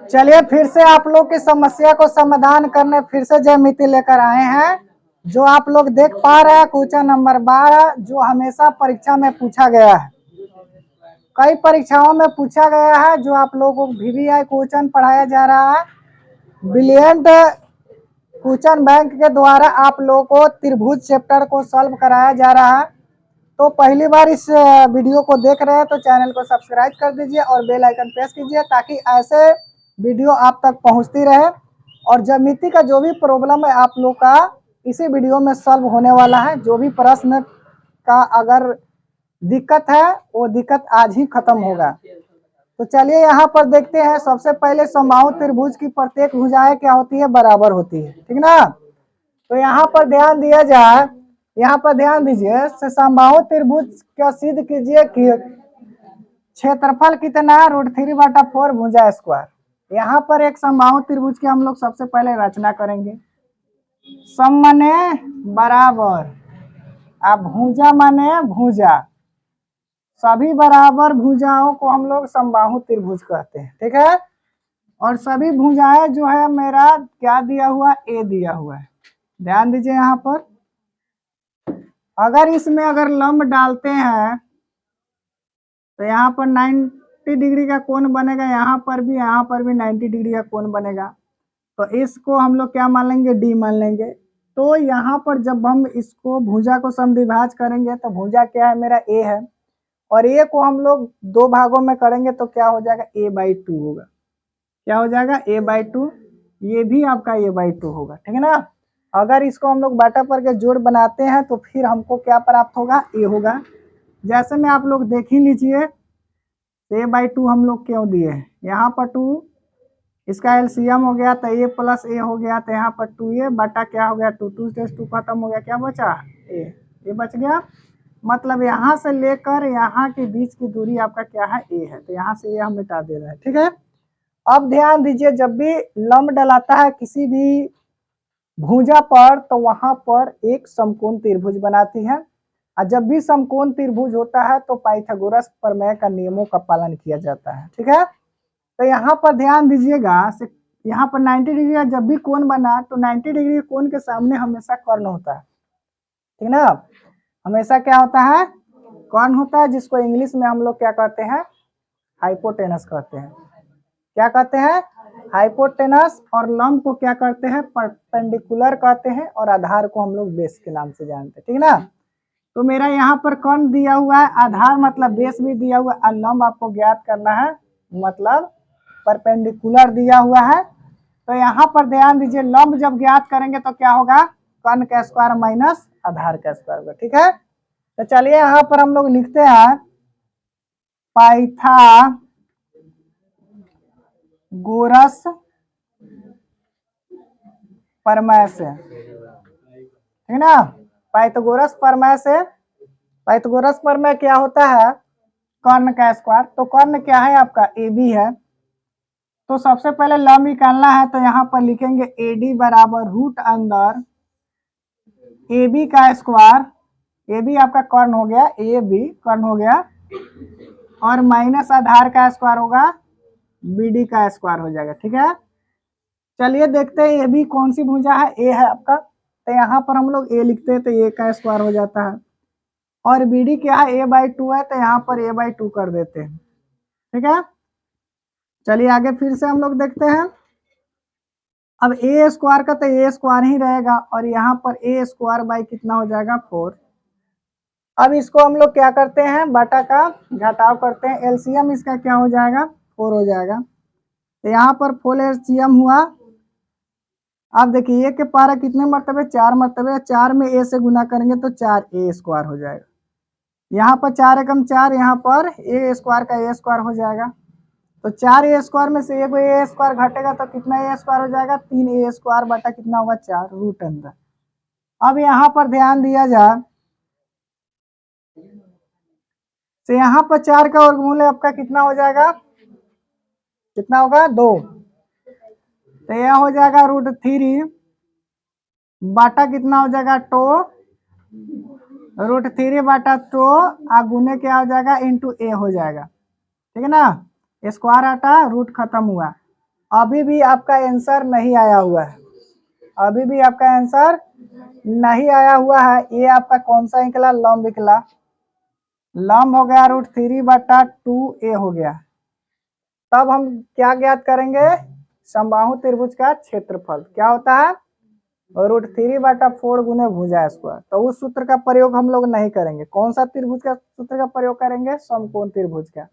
चलिए फिर से आप लोग की समस्या को समाधान करने फिर से ज्यामिति लेकर आए हैं। जो आप लोग देख पा रहे हैं क्वेश्चन नंबर 12 जो हमेशा परीक्षा में पूछा गया है, कई परीक्षाओं में पूछा गया है। जो आप लोगों को VVI क्वेश्चन पढ़ाया जा रहा है, ब्रिलियंट क्वेश्चन बैंक के द्वारा आप लोगों को त्रिभुज चैप्टर को सॉल्व कराया जा रहा है। तो पहली बार इस वीडियो को देख रहे हैं तो चैनल को सब्सक्राइब कर दीजिए और बेल आइकन प्रेस कीजिए ताकि ऐसे वीडियो आप तक पहुंचती रहे। और ज्यामिति का जो भी प्रॉब्लम है आप लोग का इसी वीडियो में सॉल्व होने वाला है। जो भी प्रश्न का अगर दिक्कत है वो दिक्कत आज ही खत्म होगा। तो चलिए यहाँ पर देखते हैं। सबसे पहले समबाहु त्रिभुज की प्रत्येक भुजाएं क्या होती है, बराबर होती है, ठीक ना। तो यहाँ पर ध्यान दिया जाए, यहाँ पर ध्यान दीजिए। समबाहु त्रिभुज का सिद्ध कीजिए कि क्षेत्रफल कितना, √3/4 भुजा स्क्वायर। यहाँ पर एक समबाहु त्रिभुज की हम लोग सबसे पहले रचना करेंगे। सम माने बराबर, अब भुजा माने भुजा, सभी बराबर भुजाओं को हम लोग समबाहु त्रिभुज कहते हैं, ठीक है। और सभी भुजाएं जो है मेरा क्या दिया हुआ, ए दिया हुआ है। ध्यान दीजिए यहाँ पर, अगर इसमें अगर लंब डालते हैं तो यहाँ पर 90 डिग्री का कोण बनेगा, यहाँ पर भी 90 डिग्री का कोण बनेगा। तो इसको हम लोग क्या मान लेंगे, डी मान लेंगे। तो यहाँ पर जब हम इसको भुजा को समद्विभाज करेंगे तो भुजा क्या है, मेरा ए है। और ए को हम लोग दो भागों में करेंगे तो क्या हो जाएगा, a/2 होगा। क्या हो जाएगा, a/2। ये भी आपका a/2 होगा, ठीक है ना। अगर इसको हम लोग बाटा पर के जोड़ बनाते हैं तो फिर हमको क्या प्राप्त होगा, ए होगा। जैसे में आप लोग देख ही लीजिए, a/2 हम लोग क्यों दिए हैं, यहाँ पर 2, इसका एलसीएम हो गया तो a + a हो गया। तो यहाँ पर 2a बटा क्या हो गया, 2 से 2 खत्म हो गया, क्या बचा, ए बच गया। मतलब यहाँ से लेकर यहाँ के बीच की दूरी आपका क्या है, ए है। तो यहाँ से ये हम मिटा दे रहे हैं, ठीक है। अब ध्यान दीजिए, जब भी लंब डलाता है किसी भी भुजा पर तो वहां पर एक समकोण त्रिभुज बनाती है। और जब भी समकोण त्रिभुज होता है तो पाइथागोरस प्रमेय का नियमों का पालन किया जाता है, ठीक है। तो यहाँ पर ध्यान दीजिएगा, यहाँ पर 90 डिग्री का जब भी कोण बना तो 90 डिग्री कोण के सामने हमेशा कर्ण होता है, ठीक ना। हमेशा क्या होता है, कर्ण होता है, जिसको इंग्लिश में हम लोग क्या कहते हैं, हाइपोटेनस कहते हैं। क्या कहते हैं, हाइपोटेनस। और लंब को क्या करते हैं, परपेंडिकुलर कहते हैं। और आधार को हम लोग बेस के नाम से जानते हैं, ठीक ना। तो मेरा यहाँ पर कर्ण दिया हुआ है, आधार मतलब बेस भी दिया हुआ है, और लंब आपको ज्ञात करना है मतलब परपेंडिकुलर दिया हुआ है। तो यहाँ पर ध्यान दीजिए, लंब जब ज्ञात करेंगे तो क्या होगा, कर्ण का स्क्वायर माइनस आधार का स्क्वायर होगा, ठीक है। तो चलिए यहाँ पर हम लोग लिखते हैं पाइथागोरस प्रमेय से, ठीक ना। पाइथागोरस प्रमेय से, पाइथागोरस प्रमेय क्या होता है, कर्ण का स्क्वायर। तो कर्ण क्या है आपका, ए बी है। तो सबसे पहले लंब निकालना है तो यहाँ पर लिखेंगे AD बराबर रूट अंदर AB का स्क्वायर। AB आपका कर्ण हो गया, AB कर्ण हो गया, और माइनस आधार का स्क्वायर होगा, BD का स्क्वायर हो जाएगा, ठीक है। चलिए देखते हैं AB कौन सी भुजा है, A है आपका। तो यहाँ पर हम लोग A लिखते हैं तो A का स्क्वायर हो जाता है। और BD क्या है, a/2 है, तो यहाँ पर a/2 कर देते हैं, ठीक है। चलिए आगे फिर से हम लोग देखते हैं। अब ए स्क्वायर का तो ए स्क्वायर ही रहेगा, और यहाँ पर a² कितना हो जाएगा, 4। अब इसको हम लोग क्या करते हैं, बटा का घटाव करते हैं। एलसीएम इसका क्या हो जाएगा, 4 हो जाएगा। तो यहाँ पर 4 एलसीएम हुआ। अब देखिए ए के पारा कितने मरतबे, 4 मरतबे। 4 में ए से गुना करेंगे तो 4a² हो जाएगा। यहाँ पर 4 एकम 4, यहाँ पर a² का a² हो जाएगा। तो 4a² में से एक a² घटेगा तो कितना a² हो जाएगा, 3a² बटा कितना होगा, 4 रूट अंदर। अब यहाँ पर ध्यान दिया जाए तो यहाँ पर 4 का वर्गमूल आपका कितना हो जाएगा, कितना होगा, 2। तो यह हो जाएगा √3 बाटा कितना हो जाएगा, 2, √3 बाटा 2 गुने क्या हो जाएगा, इंटू a हो जाएगा, ठीक है ना। स्क्वायर हटा, रूट खत्म हुआ। अभी भी आपका आंसर नहीं आया हुआ है, अभी भी आपका आंसर नहीं आया हुआ है। ये आपका कौन सा निकला? लंब निकला। लंब हो गया √3/2a हो गया। तब हम क्या ज्ञात करेंगे? समबाहु त्रिभुज का क्षेत्रफल क्या होता है? √3/4 गुने भुजा स्क्वायर। तो उस सूत्र का प्रयोग हम लोग नहीं करेंगे। कौन सा त्रिभुज का सूत्र का प्रयोग करेंगे? समकोण त्रिभुज का।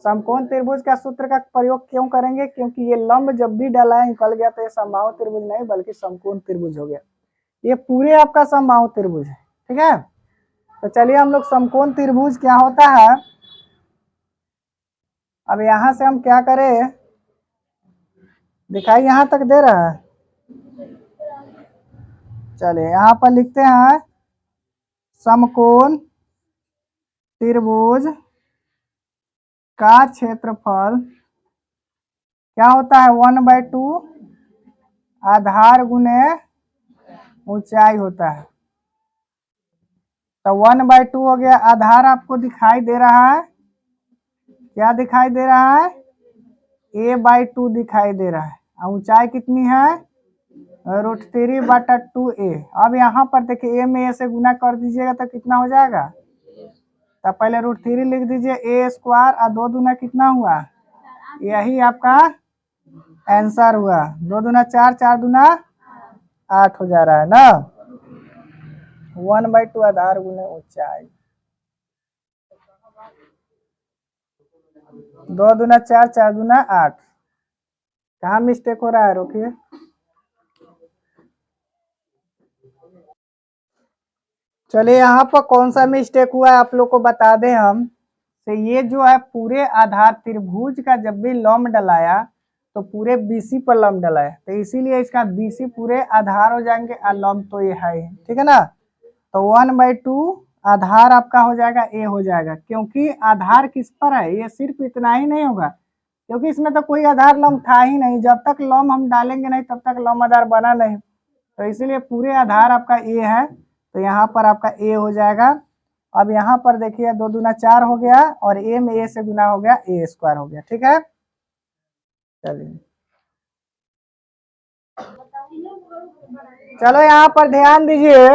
समकोण त्रिभुज का सूत्र का प्रयोग क्यों करेंगे? क्योंकि ये लंब जब भी डला निकल गया तो ये समबाहु त्रिभुज नहीं बल्कि समकोण त्रिभुज हो गया। ये पूरे आपका समबाहु त्रिभुज है, ठीक है। तो चलिए हम लोग समकोण त्रिभुज क्या होता है, अब यहां से हम क्या करें, दिखाई यहां तक दे रहा है। चलिए यहाँ पर लिखते हैं समकोण त्रिभुज का क्षेत्रफल क्या होता है? 1/2 आधार गुने ऊंचाई होता है। तो 1/2 हो गया। आधार आपको दिखाई दे रहा है, क्या दिखाई दे रहा है? a/2 दिखाई दे रहा है। और ऊंचाई कितनी है? √3/2a। अब यहाँ पर देखिए a में a से गुना कर दीजिएगा तो कितना हो जाएगा? तो पहले √3 लिख दीजिए a स्क्वायर और 2 दूना कितना हुआ? यही आपका आंसर हुआ। 2 दूना 4, 4 दूना 8 हो जा रहा है ना। 1/2 आधार गुने ऊंचाई। 2 दूना 4, 4 दूना 8। कहाँ मिस्टेक हो रहा है? रोकिए। चलिए यहाँ पर कौन सा मिस्टेक हुआ है आप लोग को बता दें हम। तो ये जो है पूरे आधार त्रिभुज का जब भी लंब डलाया तो पूरे BC पर लंब डलाया, तो इसीलिए इसका BC पूरे आधार हो जाएंगे और लंब तो ये है, ठीक है ना। तो 1/2 आधार आपका हो जाएगा a हो जाएगा, क्योंकि आधार किस पर है? ये सिर्फ इतना ही नहीं होगा, क्योंकि इसमें तो कोई आधार लंब था ही नहीं। जब तक लंब हम डालेंगे नहीं तब तक लंब आधार बना नहीं, तो इसीलिए पूरे आधार आपका a है। तो यहाँ पर आपका a हो जाएगा। अब यहाँ पर देखिए 2 दूना 4 हो गया और a में a से गुना हो गया, a स्क्वायर हो गया, ठीक है। चलिए चलो यहाँ पर ध्यान दीजिए,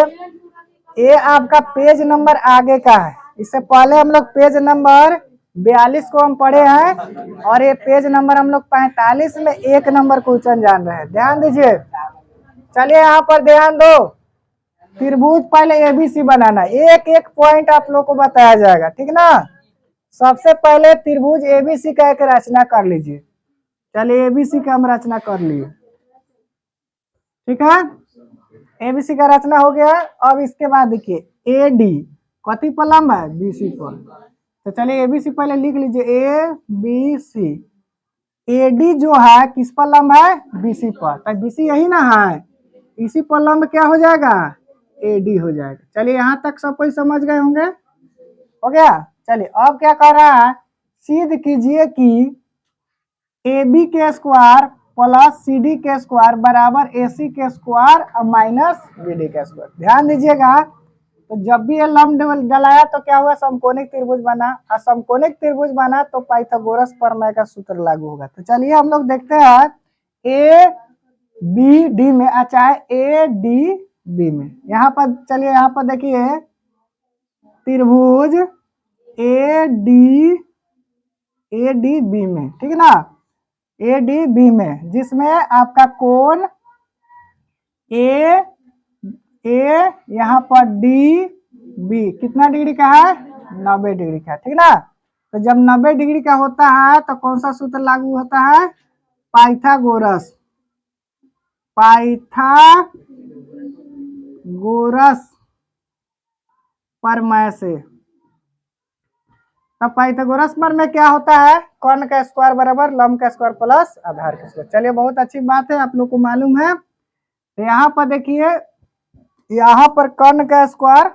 ये आपका पेज नंबर आगे का है। इससे पहले हम लोग पेज नंबर 42 को हम पढ़े हैं और ये पेज नंबर हम लोग 45 में 1 नंबर क्वेश्चन जान रहे हैं। ध्यान दीजिए। चलिए यहाँ पर ध्यान दो। त्रिभुज पहले ABC बनाना, एक एक पॉइंट आप लोग को बताया जाएगा, ठीक ना। सबसे पहले त्रिभुज ABC का एक रचना कर लीजिए। चलिए ABC का हम रचना कर लिए, ठीक है। ABC का रचना हो गया। अब इसके बाद देखिए AD कथी पर लंब है? BC पर। तो चलिए ABC पहले लिख लीजिए ABC। AD जो है किस पर लंब है? BC पर। तो BC यही ना है, इसी पर लंब क्या हो जाएगा? AD हो जाएगा। चलिए यहाँ तक सब कोई समझ गए होंगे, हो गया। चलिए अब क्या कर रहा है, सिद्ध कीजिए कि AB के स्क्वायर प्लस CD के स्क्वायर बराबर AC के स्क्वायर और माइनस BD के स्क्वायर। ध्यान दीजिएगा, तो जब भी ये लंब डलाया तो क्या हुआ? समकोणिक त्रिभुज बना, और समकोणिक त्रिभुज बना तो पाइथागोरस प्रमेय का सूत्र लागू होगा। तो चलिए हम लोग देखते हैं ABD में, चाहे ADB में। यहाँ पर चलिए यहाँ पर देखिए त्रिभुज ADB में, ठीक है ना। ADB में जिसमें आपका कोण A यहाँ पर DB कितना डिग्री का है? 90 डिग्री का, ठीक ना। तो जब 90 डिग्री का होता है तो कौन सा सूत्र लागू होता है? पाइथागोरस प्रमेय से। अब पाइथागोरस प्रमेय क्या होता है? कर्ण का स्क्वायर बराबर लंब का स्क्वायर प्लस आधार का स्क्वायर। चलिए बहुत अच्छी बात है, आप लोग को मालूम है। तो यहाँ पर देखिए, यहाँ पर कर्ण का स्क्वायर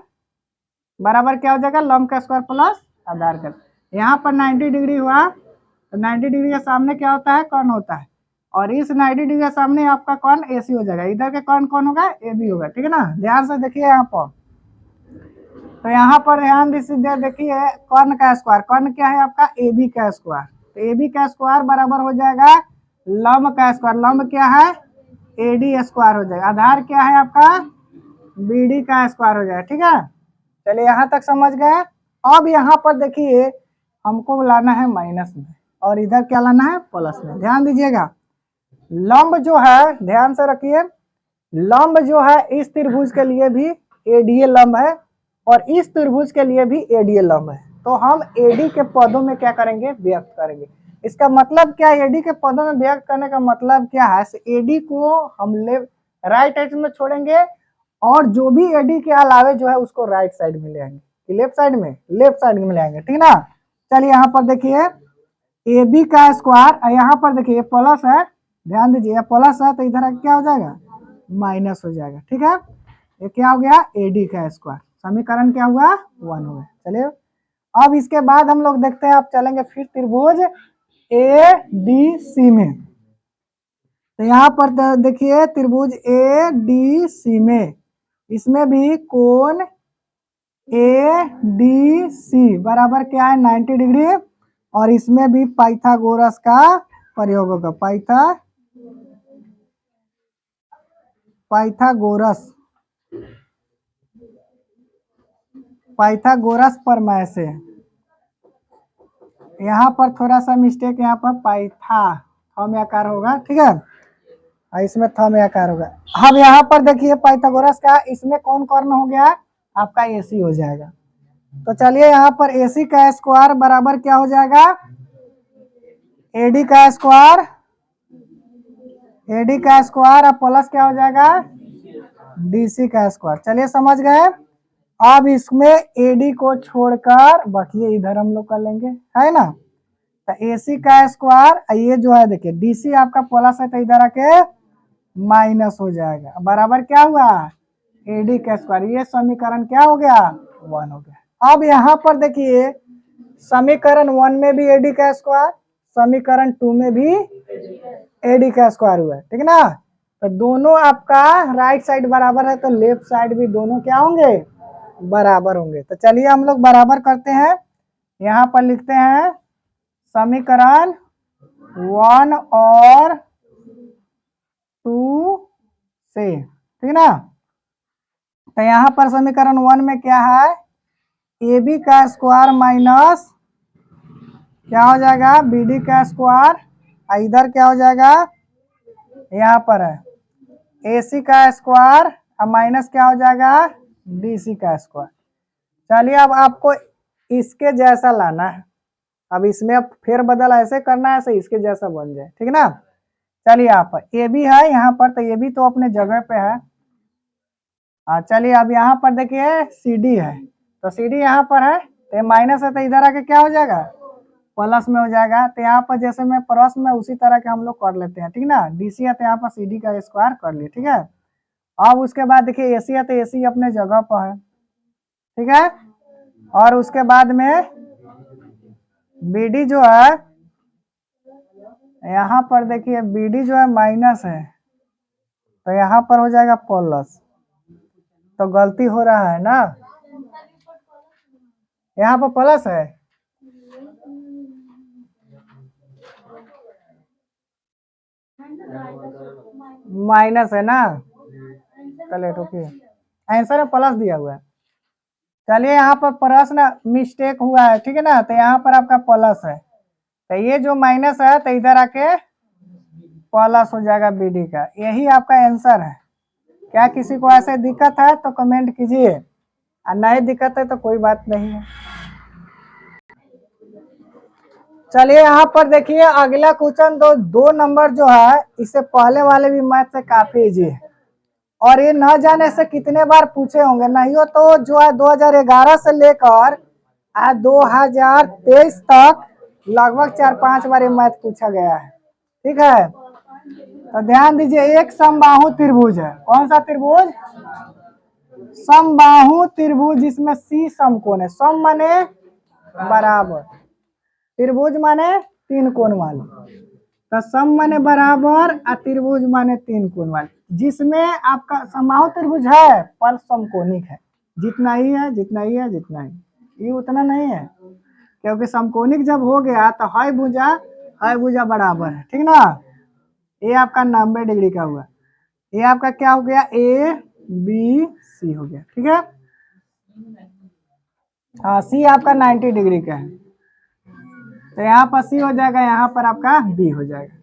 बराबर क्या हो जाएगा? लंब का स्क्वायर प्लस आधार का। यहाँ पर 90 डिग्री हुआ तो 90 डिग्री के सामने क्या होता है? कर्ण होता है। और इस 90 डिग्री के सामने आपका कर्ण AC हो जाएगा। इधर के कर्ण कौन होगा? AB होगा, ठीक है ना। ध्यान से देखिए यहाँ पर, तो यहाँ पर ध्यान दीजिए, देखिए कर्ण का स्क्वायर, कर्ण क्या है आपका? AB का स्क्वायर। तो AB का स्क्वायर बराबर हो जाएगा लंब का स्क्वायर, लंब क्या है AD स्क्वायर हो जाएगा, आधार क्या है आपका BD का स्क्वायर हो जाएगा। ठीक है, चलिए यहाँ तक समझ गए। अब यहाँ पर देखिए हमको लाना है माइनस में और इधर क्या लाना है प्लस में। ध्यान दीजिएगा, लंब जो है, ध्यान से रखिए, लंब जो है इस त्रिभुज के लिए भी ADA लंब है और इस त्रिभुज के लिए भी ADA लंब है। तो हम AD के पदों में क्या करेंगे, व्यक्त करेंगे। इसका मतलब क्या है, AD के पदों में व्यक्त करने का मतलब क्या है, AD को हम राइट साइड में छोड़ेंगे और जो भी AD के अलावे जो है उसको राइट साइड में ले आएंगे, लेफ्ट साइड में, लेफ्ट साइड में ले आएंगे। ठीक ना, चलिए यहाँ पर देखिए AB का स्क्वायर, यहाँ पर देखिए प्लस है, ध्यान दीजिए प्लस है तो इधर क्या हो जाएगा माइनस हो जाएगा। ठीक है, ये क्या हो गया AD का स्क्वायर, समीकरण क्या हुआ 1 हो गया। चलिए अब इसके बाद हम लोग देखते हैं, आप चलेंगे फिर त्रिभुज ADC में। तो यहाँ पर देखिए त्रिभुज ADC में, इसमें भी कोण ADC बराबर क्या है 90 डिग्री और इसमें भी पाइथागोरस का प्रयोग होगा, पाइथागोरस प्रमेय से। यहाँ पर थोड़ा सा मिस्टेक, यहाँ पर थम आकार होगा। ठीक है, इसमें थम आकार होगा। अब यहाँ पर देखिए पाइथागोरस का, इसमें कौन कर्ण हो गया आपका AC हो जाएगा। तो चलिए यहाँ पर AC का स्क्वायर बराबर क्या हो जाएगा AD का स्क्वायर, AD का स्क्वायर और प्लस क्या हो जाएगा DC का स्क्वायर। चलिए समझ गए। अब इसमें AD को छोड़कर बाकी इधर हम लोग कर लेंगे, है ना। तो AC का स्क्वायर, ये जो है देखिए DC आपका प्लस है तो इधर आके माइनस हो जाएगा, बराबर क्या हुआ AD का स्क्वायर। ये समीकरण क्या हो गया 1 हो गया। अब यहाँ पर देखिए समीकरण 1 में भी AD का स्क्वायर, समीकरण 2 में भी AD का स्क्वायर हुआ है। ठीक है ना, तो दोनों आपका राइट साइड बराबर है तो लेफ्ट साइड भी दोनों क्या होंगे बराबर होंगे। तो चलिए हम लोग बराबर करते हैं, यहाँ पर लिखते हैं समीकरण 1 और 2 से। ठीक है ना, तो यहाँ पर समीकरण 1 में क्या है AB का स्क्वायर माइनस क्या हो जाएगा BD का स्क्वायर, इधर क्या हो जाएगा यहाँ पर है AC का स्क्वायर और माइनस क्या हो जाएगा DC का स्क्वायर। चलिए अब आपको इसके जैसा लाना है, अब इसमें अब फेरबदल ऐसे करना है ऐसे इसके जैसा बन जाए। ठीक है ना, चलिए यहाँ पर AB है, यहाँ पर तो AB तो अपने जगह पे है। चलिए अब यहाँ पर देखिए CD है, तो CD यहाँ पर है तो माइनस है तो इधर आके क्या हो जाएगा प्लस में हो जाएगा। तो यहाँ पर जैसे मैं प्रश्न में उसी तरह के हम लोग कर लेते हैं। ठीक ना, DC है तो यहाँ पर CD का स्क्वायर कर लिए। ठीक है, अब उसके बाद देखिए AC है तो AC अपने जगह पर है। ठीक है, और उसके बाद में BD जो है यहाँ पर देखिए BD जो है माइनस है तो यहाँ पर हो जाएगा प्लस, तो गलती हो रहा है ना, यहाँ पर प्लस है माइनस है ना। चलिए रुकिए, आंसर में प्लस दिया हुआ है। चलिए यहाँ पर प्रश्न मिस्टेक हुआ है। ठीक है ना, तो यहाँ पर आपका प्लस है तो ये जो माइनस है तो इधर आके प्लस हो जाएगा BD का। यही आपका आंसर है। क्या किसी को ऐसे दिक्कत है तो कमेंट कीजिए, और नहीं दिक्कत है तो कोई बात नहीं है। चलिए यहाँ पर देखिए अगला क्वेश्चन, दो नंबर जो है इससे पहले वाले भी मैथ से काफी इजी है और ये न जाने से कितने बार पूछे होंगे, नहीं हो तो जो है 2011 से लेकर 2023 तक लगभग 4-5 बार ये मैथ पूछा गया है। ठीक है, तो ध्यान दीजिए एक समबाहु त्रिभुज है। कौन सा त्रिभुज समबाहु त्रिभुज, जिसमें C समकोण है। सम माने बराबर, त्रिभुज माने 3 कोण वाले, तो सम माने बराबर और त्रिभुज माने 3 कोण वाले, जिसमें आपका समबाहु त्रिभुज है पर समकोणिक है। जितना ही है जितना ही है जितना ही, ये उतना नहीं है, क्योंकि समकोणिक जब हो गया तो है भुजा बराबर है। ठीक ना, ए आपका 90 डिग्री का हुआ, ये आपका क्या हो गया, ए बी सी हो गया, ठीक है। हाँ, सी आपका 90 डिग्री का है, तो यहाँ पर सी हो जाएगा, यहाँ पर आपका बी हो जाएगा।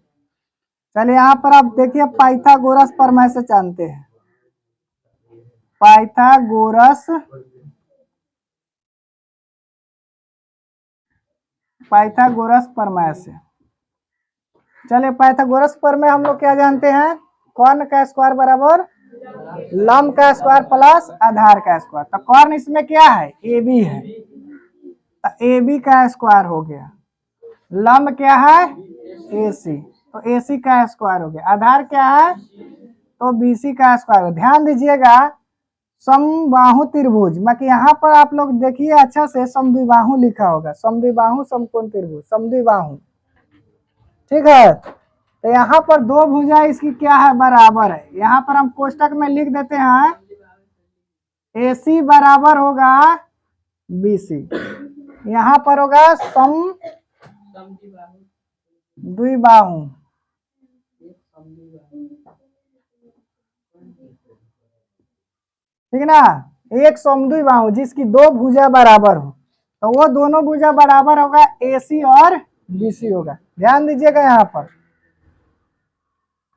चलिए यहाँ पर आप देखिए पाइथागोरस प्रमेय से जानते हैं, पाइथागोरस प्रमेय से। चलिए पाइथागोरस प्रमेय हम लोग क्या जानते हैं, कर्ण का स्क्वायर बराबर लंब का स्क्वायर प्लस आधार का स्क्वायर। तो कर्ण इसमें क्या है, ए बी है, तो ए बी का स्क्वायर हो गया, लंब क्या है ए सी, तो ए सी का स्क्वायर हो गया, आधार क्या है तो बी सी का स्क्वायर। ध्यान दीजिएगा समबाहु त्रिभुज, बाकी यहाँ पर आप लोग देखिए अच्छा से समद्विबाहु लिखा होगा, समद्विबाहु समकोण त्रिभुज, समद्विबाहु, ठीक है। तो यहाँ पर दो भुजा इसकी क्या है, बराबर है। यहाँ पर हम कोष्टक में लिख देते हैं ए सी बराबर होगा बी सी, यहाँ पर होगा सम द्विबाहु, ठीक है ना, एक समद्विबाहु जिसकी दो भुजा बराबर हो, तो वो दोनों भुजा बराबर होगा ए सी और बी सी होगा। ध्यान दीजिएगा यहाँ पर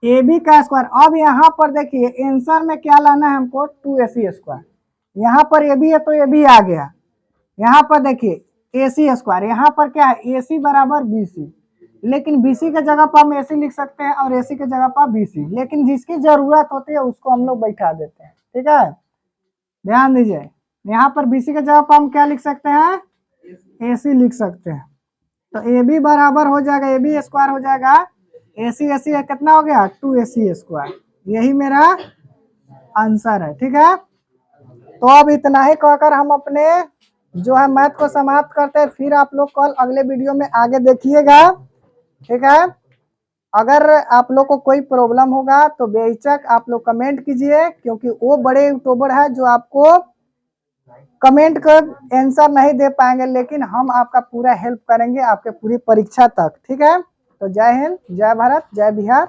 ए बी का स्क्वायर। अब यहाँ पर देखिए आंसर में क्या लाना है हमको, 2ac स्क्वायर। यहाँ पर ए बी है तो ए बी आ गया, यहाँ पर देखिए ए सी स्क्वायर, यहाँ पर क्या है ए सी बराबर बी सी, लेकिन बी सी के जगह पर हम ए सी लिख सकते हैं और ए सी के जगह पर बी सी, लेकिन जिसकी जरूरत होती है उसको हम लोग बैठा देते हैं, ठीक है। ध्यान दीजिए यहाँ पर बी सी के जगह पर हम क्या लिख सकते हैं, ए सी लिख सकते हैं, तो ए बी बराबर हो जाएगा, ए बी स्क्वायर हो जाएगा ए सी कितना हो गया 2ac स्क्वायर, यही मेरा आंसर है, ठीक है। तो अब इतना ही कहकर हम अपने जो है मैथ को समाप्त करते हैं, फिर आप लोग कल अगले वीडियो में आगे देखिएगा, ठीक है। अगर आप लोग को कोई प्रॉब्लम होगा तो बेहिचक आप लोग कमेंट कीजिए, क्योंकि वो बड़े यूट्यूबर है जो आपको कमेंट कर आंसर नहीं दे पाएंगे, लेकिन हम आपका पूरा हेल्प करेंगे आपके पूरी परीक्षा तक, ठीक है। तो जय हिंद, जय भारत, जय बिहार।